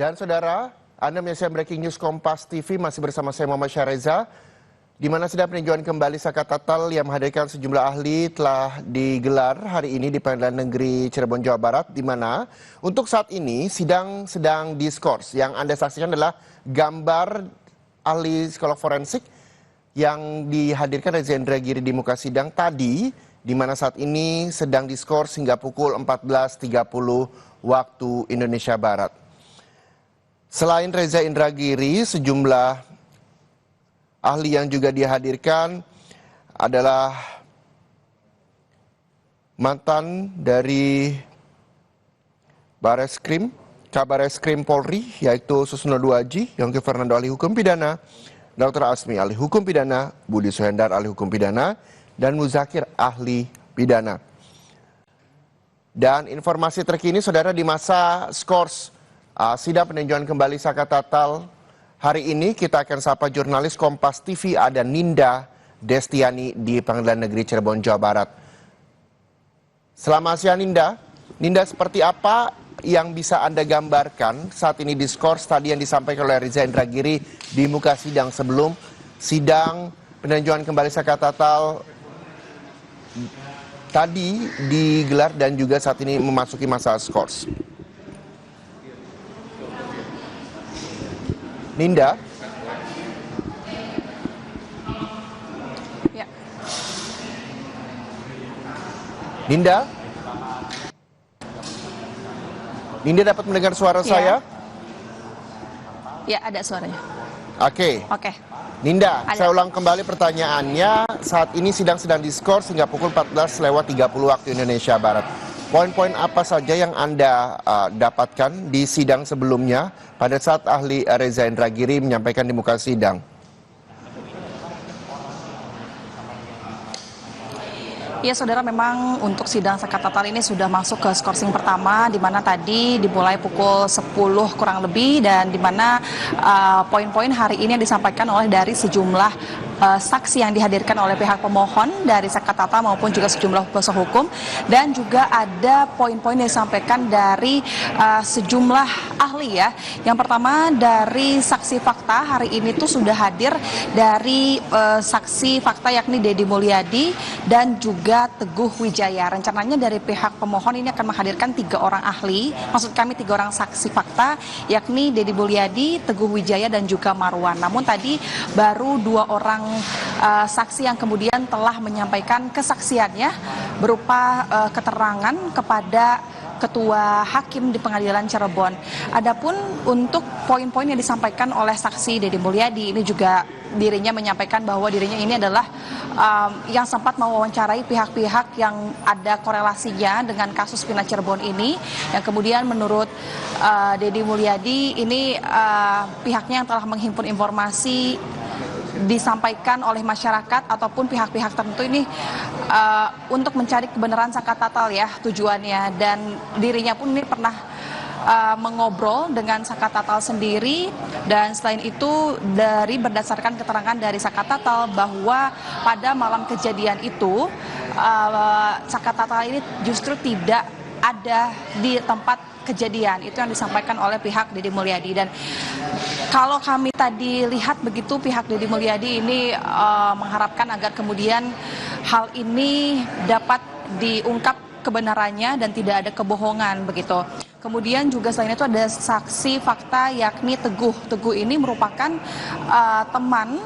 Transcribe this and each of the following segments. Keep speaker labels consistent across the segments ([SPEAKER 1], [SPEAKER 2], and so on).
[SPEAKER 1] Dan saudara, Anda menyaksikan Breaking News Kompas TV masih bersama saya Muhammad Syareza, di mana sidang peninjauan kembali Sakat Tatal yang menghadirkan sejumlah ahli telah digelar hari ini di Pengadilan Negeri Cirebon, Jawa Barat, di mana untuk saat ini sidang sedang diskors. Yang Anda saksikan adalah gambar ahli psikolog forensik yang dihadirkan Reza Indragiri di muka sidang tadi, di mana saat ini sedang diskors hingga pukul 14.30 waktu Indonesia Barat. Selain Reza Indragiri, sejumlah ahli yang juga dihadirkan adalah mantan dari Bareskrim, Kabareskrim Polri, yaitu Susno Duaji, Yongki Fernando ahli hukum pidana, Dr. Asmi ahli hukum pidana, Budi Suhendar ahli hukum pidana, dan Muzakir ahli pidana. Dan informasi terkini, saudara, di masa skors sidang peninjauan kembali Sakat Tatal hari ini, kita akan sapa jurnalis Kompas TV ada Ninda Destiani di Pengadilan Negeri Cirebon, Jawa Barat. Selamat siang Ninda. Ninda, seperti apa yang bisa Anda gambarkan saat ini diskors tadi yang disampaikan oleh Reza Indragiri di muka sidang sebelum sidang peninjauan kembali Sakat Tatal tadi digelar dan juga saat ini memasuki masa skors? Ninda?
[SPEAKER 2] Ya.
[SPEAKER 1] Ninda? Ninda dapat mendengar suara saya?
[SPEAKER 2] Ya, ada suaranya.
[SPEAKER 1] Oke. Ninda, saya ulang kembali pertanyaannya. Saat ini sidang sedang diskors hingga pukul 14.30 waktu Indonesia Barat. Poin-poin apa saja yang Anda dapatkan di sidang sebelumnya pada saat ahli Reza Indragiri menyampaikan di muka sidang?
[SPEAKER 2] Ya, saudara, memang untuk sidang Sakat Tatal ini sudah masuk ke skorsing pertama, di mana tadi dimulai pukul 10 kurang lebih, dan di mana poin-poin hari ini yang disampaikan oleh dari sejumlah saksi yang dihadirkan oleh pihak pemohon dari Sakat Tatal maupun juga sejumlah kuasa hukum, dan juga ada poin-poin yang disampaikan dari sejumlah ahli ya. Yang pertama dari saksi fakta hari ini tuh sudah hadir dari saksi fakta yakni Deddy Mulyadi dan juga Teguh Wijaya. Rencananya dari pihak pemohon ini akan menghadirkan 3 orang ahli, maksud kami 3 orang saksi fakta, yakni Deddy Mulyadi, Teguh Wijaya, dan juga Marwan. Namun tadi baru 2 orang saksi yang kemudian telah menyampaikan kesaksiannya berupa keterangan kepada Ketua Hakim di Pengadilan Cirebon. Adapun untuk poin-poin yang disampaikan oleh saksi Deddy Mulyadi, ini juga dirinya menyampaikan bahwa dirinya ini adalah yang sempat mewawancarai pihak-pihak yang ada korelasinya dengan kasus Pina Cirebon ini, yang kemudian menurut Deddy Mulyadi ini pihaknya yang telah menghimpun informasi disampaikan oleh masyarakat ataupun pihak-pihak tertentu ini untuk mencari kebenaran Sakat Tatal ya tujuannya, dan dirinya pun ini pernah mengobrol dengan Sakat Tatal sendiri, dan selain itu dari berdasarkan keterangan dari Sakat Tatal bahwa pada malam kejadian itu Sakat Tatal ini justru tidak ada di tempat kejadian. Itu yang disampaikan oleh pihak Deddy Mulyadi. Dan kalau kami tadi lihat begitu, pihak Deddy Mulyadi ini mengharapkan agar kemudian hal ini dapat diungkap kebenarannya dan tidak ada kebohongan begitu. Kemudian juga selain itu ada saksi fakta yakni Teguh. Teguh ini merupakan teman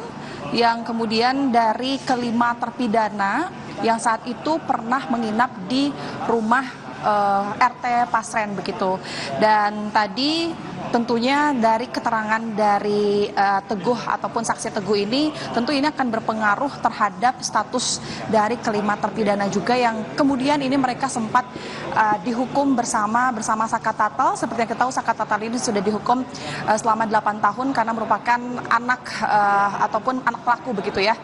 [SPEAKER 2] yang kemudian dari kelima terpidana yang saat itu pernah menginap di rumah RT Pasren begitu. Dan tadi tentunya dari keterangan dari Teguh ataupun saksi Teguh ini, tentu ini akan berpengaruh terhadap status dari kelima terpidana juga yang kemudian ini mereka sempat dihukum bersama Sakat Tatal. Seperti yang kita tahu, Sakat Tatal ini sudah dihukum selama 8 tahun karena merupakan anak ataupun anak pelaku begitu ya.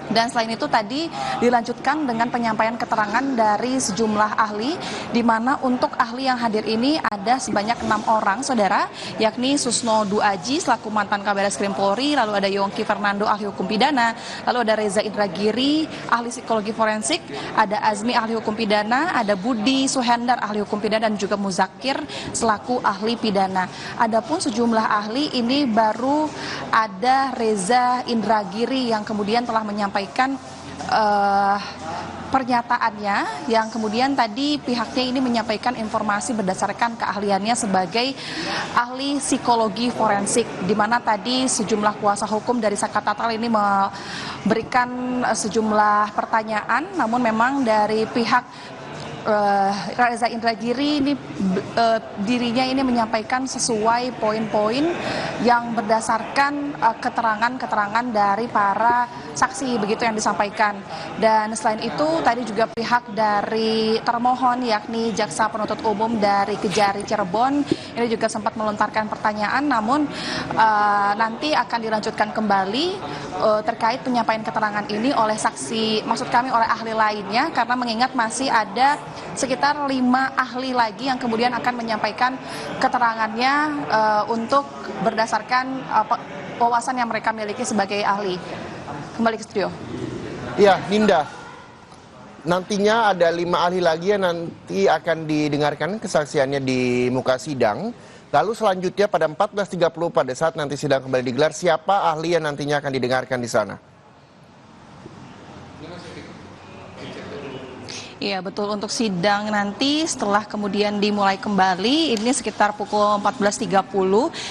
[SPEAKER 2] Dan selain itu tadi dilanjutkan dengan penyampaian keterangan dari sejumlah ahli, di mana untuk ahli yang hadir ini ada sebanyak 6 orang, saudara, yakni Susno Duaji selaku mantan Kabaris Krim Polri, lalu ada Yongki Fernando ahli hukum pidana, lalu ada Reza Indragiri ahli psikologi forensik, ada Azmi ahli hukum pidana, ada Budi Suhendar ahli hukum pidana, dan juga Muzakir selaku ahli pidana. Adapun sejumlah ahli ini baru ada Reza Indragiri yang kemudian telah menyampaikan pernyataannya, yang kemudian tadi pihaknya ini menyampaikan informasi berdasarkan keahliannya sebagai ahli psikologi forensik, di mana tadi sejumlah kuasa hukum dari Sakatatal ini memberikan sejumlah pertanyaan, namun memang dari pihak Reza Indragiri ini dirinya ini menyampaikan sesuai poin-poin yang berdasarkan keterangan-keterangan dari para saksi begitu yang disampaikan. Dan selain itu tadi juga pihak dari termohon yakni Jaksa Penuntut Umum dari Kejari Cirebon ini juga sempat melontarkan pertanyaan, namun nanti akan dilanjutkan kembali terkait penyampaian keterangan ini oleh saksi, maksud kami oleh ahli lainnya, karena mengingat masih ada sekitar 5 ahli lagi yang kemudian akan menyampaikan keterangannya untuk berdasarkan wawasan yang mereka miliki sebagai ahli. Kembali ke studio.
[SPEAKER 1] Iya, Ninda. Nantinya ada 5 ahli lagi yang nanti akan didengarkan kesaksiannya di muka sidang. Lalu selanjutnya pada 14.30 pada saat nanti sidang kembali digelar, siapa ahli yang nantinya akan didengarkan di sana?
[SPEAKER 2] Iya betul, untuk sidang nanti setelah kemudian dimulai kembali ini sekitar pukul 14.30,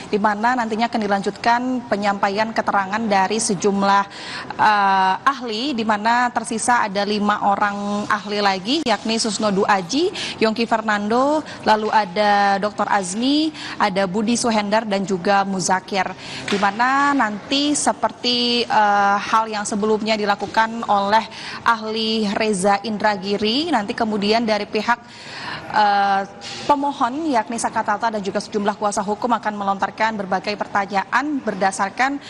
[SPEAKER 2] di mana nantinya akan dilanjutkan penyampaian keterangan dari sejumlah ahli, di mana tersisa ada 5 orang ahli lagi, yakni Susno Duaji, Yongki Fernando, lalu ada Dr. Azmi, ada Budi Suhendar, dan juga Muzakir, di mana nanti seperti hal yang sebelumnya dilakukan oleh ahli Reza Indragiri, nanti kemudian dari pihak pemohon yakni Sakatatal dan juga sejumlah kuasa hukum akan melontarkan berbagai pertanyaan berdasarkan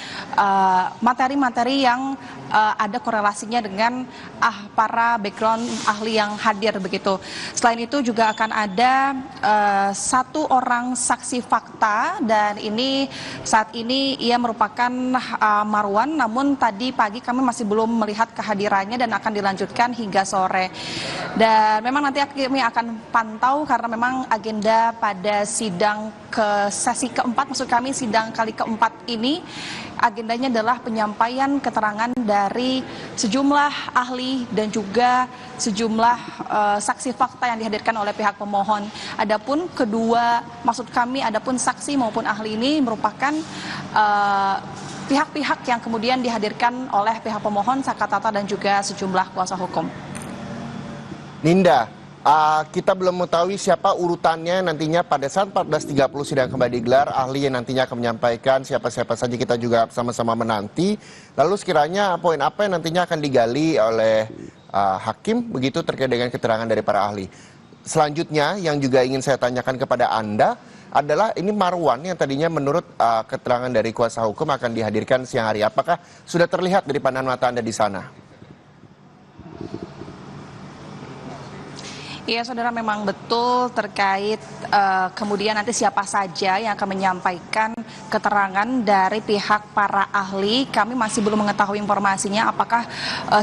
[SPEAKER 2] materi-materi yang ada korelasinya dengan para background ahli yang hadir begitu. Selain itu juga akan ada 1 orang saksi fakta, dan ini saat ini ia merupakan Marwan, namun tadi pagi kami masih belum melihat kehadirannya dan akan dilanjutkan hingga sore. Dan memang nanti kami akan pantau karena memang agenda pada sidang ke sesi keempat, maksud kami sidang kali keempat ini agendanya adalah penyampaian keterangan dari sejumlah ahli dan juga sejumlah saksi fakta yang dihadirkan oleh pihak pemohon. Adapun adapun saksi maupun ahli ini merupakan pihak-pihak yang kemudian dihadirkan oleh pihak pemohon, Sakatatal, dan juga sejumlah kuasa hukum.
[SPEAKER 1] Ninda, kita belum mengetahui siapa urutannya nantinya pada saat 14.30 sidang kembali digelar, ahli yang nantinya akan menyampaikan siapa-siapa saja, kita juga sama-sama menanti. Lalu sekiranya poin apa yang nantinya akan digali oleh hakim begitu terkait dengan keterangan dari para ahli. Selanjutnya yang juga ingin saya tanyakan kepada Anda adalah ini Marwan yang tadinya menurut keterangan dari kuasa hukum akan dihadirkan siang hari. Apakah sudah terlihat dari pandangan mata Anda di sana?
[SPEAKER 2] Iya saudara, memang betul terkait kemudian nanti siapa saja yang akan menyampaikan keterangan dari pihak para ahli. Kami masih belum mengetahui informasinya apakah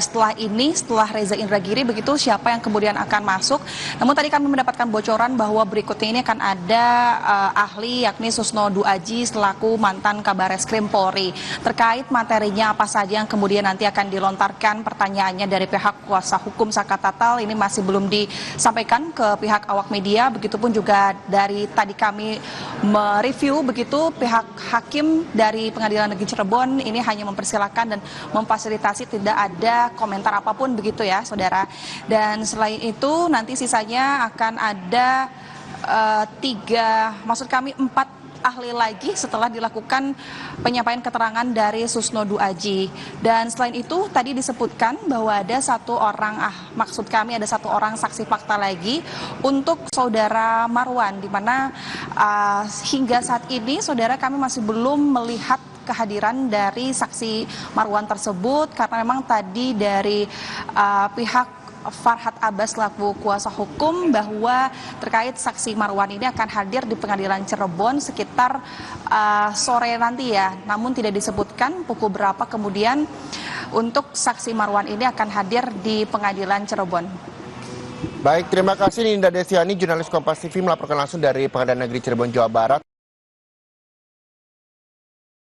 [SPEAKER 2] setelah Reza Indragiri begitu siapa yang kemudian akan masuk. Namun tadi kami mendapatkan bocoran bahwa berikutnya ini akan ada ahli yakni Susno Duaji selaku mantan Kabaris Krim Polri. Terkait materinya apa saja yang kemudian nanti akan dilontarkan pertanyaannya dari pihak kuasa hukum Sakatatal ini masih belum disampaikan ke pihak awak media, begitupun juga dari tadi kami mereview begitu pihak hakim dari Pengadilan Negeri Cirebon ini hanya mempersilahkan dan memfasilitasi, tidak ada komentar apapun begitu ya saudara. Dan selain itu nanti sisanya akan ada 4 ahli lagi setelah dilakukan penyampaian keterangan dari Susno Duaji. Dan selain itu tadi disebutkan bahwa ada 1 orang maksud kami ada 1 orang saksi fakta lagi untuk saudara Marwan, di mana hingga saat ini saudara kami masih belum melihat kehadiran dari saksi Marwan tersebut, karena memang tadi dari pihak Farhad Abbas selaku kuasa hukum bahwa terkait saksi Marwan ini akan hadir di pengadilan Cirebon sekitar sore nanti ya, namun tidak disebutkan pukul berapa kemudian untuk saksi Marwan ini akan hadir di pengadilan Cirebon.
[SPEAKER 1] Baik, terima kasih Ninda Desiani, jurnalis Kompas TV melaporkan langsung dari Pengadilan Negeri Cirebon, Jawa Barat.